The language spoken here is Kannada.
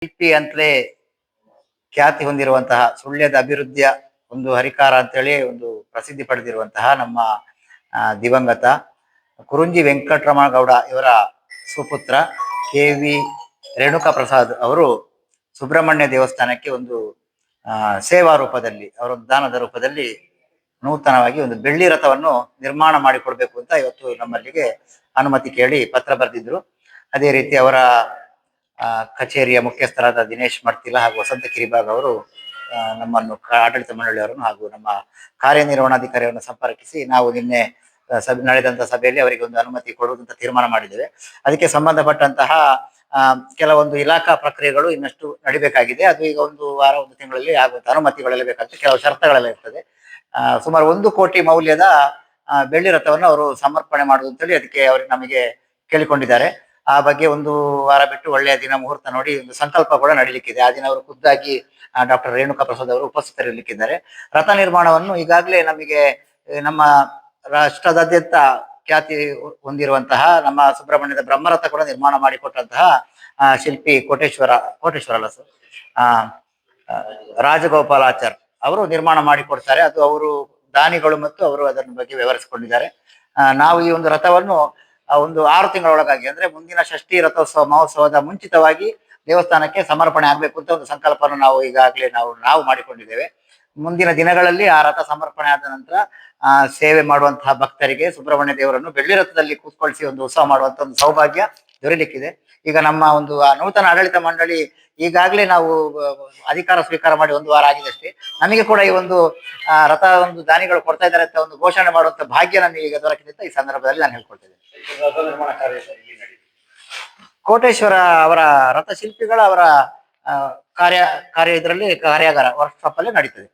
ಶಿಲ್ಪಿ ಅಂತಲೇ ಖ್ಯಾತಿ ಹೊಂದಿರುವಂತಹ ಸುಳ್ಯದ ಅಭಿವೃದ್ಧಿಯ ಒಂದು ಹರಿಕಾರ ಅಂತೇಳಿ ಒಂದು ಪ್ರಸಿದ್ಧಿ ಪಡೆದಿರುವಂತಹ ನಮ್ಮ ದಿವಂಗತ ಕುರುಂಜಿ ವೆಂಕಟರಮಣ ಗೌಡ ಇವರ ಸುಪುತ್ರ ಕೆ.ವಿ. ರೇಣುಕಾ ಪ್ರಸಾದ್ ಅವರು ಸುಬ್ರಹ್ಮಣ್ಯ ದೇವಸ್ಥಾನಕ್ಕೆ ಒಂದು ಸೇವಾ ರೂಪದಲ್ಲಿ ಅವರ ದಾನದ ರೂಪದಲ್ಲಿ ನೂತನವಾಗಿ ಒಂದು ಬೆಳ್ಳಿ ರಥವನ್ನು ನಿರ್ಮಾಣ ಮಾಡಿಕೊಡ್ಬೇಕು ಅಂತ ಇವತ್ತು ನಮ್ಮಲ್ಲಿಗೆ ಅನುಮತಿ ಕೇಳಿ ಪತ್ರ ಬರೆದಿದ್ರು. ಅದೇ ರೀತಿ ಅವರ ಕಚೇರಿಯ ಮುಖ್ಯಸ್ಥರಾದ ದಿನೇಶ್ ಮರ್ತಿಲ ಹಾಗೂ ವಸಂತ ಕಿರಿಬಾಗ್ ಅವರು ನಮ್ಮನ್ನು ಆಡಳಿತ ಮಂಡಳಿಯವರನ್ನು ಹಾಗೂ ನಮ್ಮ ಕಾರ್ಯನಿರ್ವಹಣಾಧಿಕಾರಿಯವರನ್ನು ಸಂಪರ್ಕಿಸಿ ನಾವು ನಿನ್ನೆ ನಡೆದಂತಹ ಸಭೆಯಲ್ಲಿ ಅವರಿಗೆ ಒಂದು ಅನುಮತಿ ಕೊಡುವುದಂತ ತೀರ್ಮಾನ ಮಾಡಿದ್ದೇವೆ. ಅದಕ್ಕೆ ಸಂಬಂಧಪಟ್ಟಂತಹ ಕೆಲವೊಂದು ಇಲಾಖಾ ಪ್ರಕ್ರಿಯೆಗಳು ಇನ್ನಷ್ಟು ನಡಿಬೇಕಾಗಿದೆ. ಅದು ಈಗ ಒಂದು ವಾರ ಒಂದು ತಿಂಗಳಲ್ಲಿ ಆಗುವಂತ ಅನುಮತಿಗಳೆಲ್ಲ ಬೇಕಾಗ್ತದೆ, ಕೆಲವು ಶರ್ತಗಳೆಲ್ಲ ಇರ್ತದೆ. ಸುಮಾರು 1 ಕೋಟಿ ಮೌಲ್ಯದ ಬೆಳ್ಳಿ ರಥವನ್ನು ಅವರು ಸಮರ್ಪಣೆ ಮಾಡುವುದು ಅಂತೇಳಿ ಅದಕ್ಕೆ ಅವರು ನಮಗೆ ಕೇಳಿಕೊಂಡಿದ್ದಾರೆ. ಆ ಬಗ್ಗೆ ಒಂದು ವಾರ ಬಿಟ್ಟು ಒಳ್ಳೆಯ ದಿನ ಮುಹೂರ್ತ ನೋಡಿ ಒಂದು ಸಂಕಲ್ಪ ಕೂಡ ನಡೀಲಿಕ್ಕಿದೆ. ಆ ದಿನ ಅವರು ಖುದ್ದಾಗಿ ಡಾಕ್ಟರ್ ರೇಣುಕಾ ಪ್ರಸಾದ್ ಅವರು ಉಪಸ್ಥಿತರಿರ್ಲಿಕ್ಕಿದ್ದಾರೆ. ರಥ ನಿರ್ಮಾಣವನ್ನು ಈಗಾಗಲೇ ನಮಗೆ ನಮ್ಮ ರಾಷ್ಟ್ರದಾದ್ಯಂತ ಖ್ಯಾತಿ ಹೊಂದಿರುವಂತಹ ನಮ್ಮ ಸುಬ್ರಹ್ಮಣ್ಯದ ಬ್ರಹ್ಮರಥ ಕೂಡ ನಿರ್ಮಾಣ ಮಾಡಿಕೊಟ್ಟಂತಹ ಶಿಲ್ಪಿ ಕೋಟೇಶ್ವರ ಅಲ್ಲ ಸರ್, ರಾಜಗೋಪಾಲಾಚಾರ್ ಅವರು ನಿರ್ಮಾಣ ಮಾಡಿಕೊಡ್ತಾರೆ. ಅದು ಅವರು ದಾನಿಗಳು ಮತ್ತು ಅವರು ಅದರ ಬಗ್ಗೆ ವಿವರಿಸಿಕೊಂಡಿದ್ದಾರೆ. ನಾವು ಈ ಒಂದು ರಥವನ್ನು ಒಂದು 6 ತಿಂಗಳೊಳಗಾಗಿ ಅಂದ್ರೆ ಮುಂದಿನ ಷಷ್ಠಿ ರಥೋತ್ಸವ ಮಹೋತ್ಸವದ ಮುಂಚಿತವಾಗಿ ದೇವಸ್ಥಾನಕ್ಕೆ ಸಮರ್ಪಣೆ ಆಗ್ಬೇಕು ಅಂತ ಒಂದು ಸಂಕಲ್ಪವನ್ನು ನಾವು ಈಗಾಗಲೇ ನಾವು ಮಾಡಿಕೊಂಡಿದ್ದೇವೆ. ಮುಂದಿನ ದಿನಗಳಲ್ಲಿ ಆ ರಥ ಸಮರ್ಪಣೆ ಆದ ನಂತರ ಸೇವೆ ಮಾಡುವಂತಹ ಭಕ್ತರಿಗೆ ಸುಬ್ರಹ್ಮಣ್ಯ ದೇವರನ್ನು ಬೆಳ್ಳಿ ರಥದಲ್ಲಿ ಕೂತ್ಕೊಳಿಸಿ ಒಂದು ಉತ್ಸವ ಮಾಡುವಂತ ಒಂದು ಸೌಭಾಗ್ಯ ದೊರೆಯಲಿಕ್ಕಿದೆ. ಈಗ ನಮ್ಮ ಒಂದು ನೂತನ ಆಡಳಿತ ಮಂಡಳಿ ಈಗಾಗಲೇ ನಾವು ಅಧಿಕಾರ ಸ್ವೀಕಾರ ಮಾಡಿ 1 ವಾರ ಆಗಿದೆ ಅಷ್ಟೇ. ನಮಗೆ ಕೂಡ ಈ ಒಂದು ರಥ ಒಂದು ದಾನಿಗಳು ಕೊಡ್ತಾ ಇದ್ದಾರೆ ಅಂತ ಒಂದು ಘೋಷಣೆ ಮಾಡುವಂತ ಭಾಗ್ಯ ನಮಗೆ ಈಗ ದೊರಕಿದೆ ಅಂತ ಈ ಸಂದರ್ಭದಲ್ಲಿ ನಾನು ಹೇಳ್ಕೊಳ್ತೇನೆ. ಕೋಟೇಶ್ವರ ಅವರ ರಥ ಶಿಲ್ಪಿಗಳ ಅವರ ಕಾರ್ಯ ಇದರಲ್ಲಿ ಕಾರ್ಯಾಗಾರ ವರ್ಕ್ಶಾಪ್ ಅಲ್ಲಿ ನಡೀತದೆ.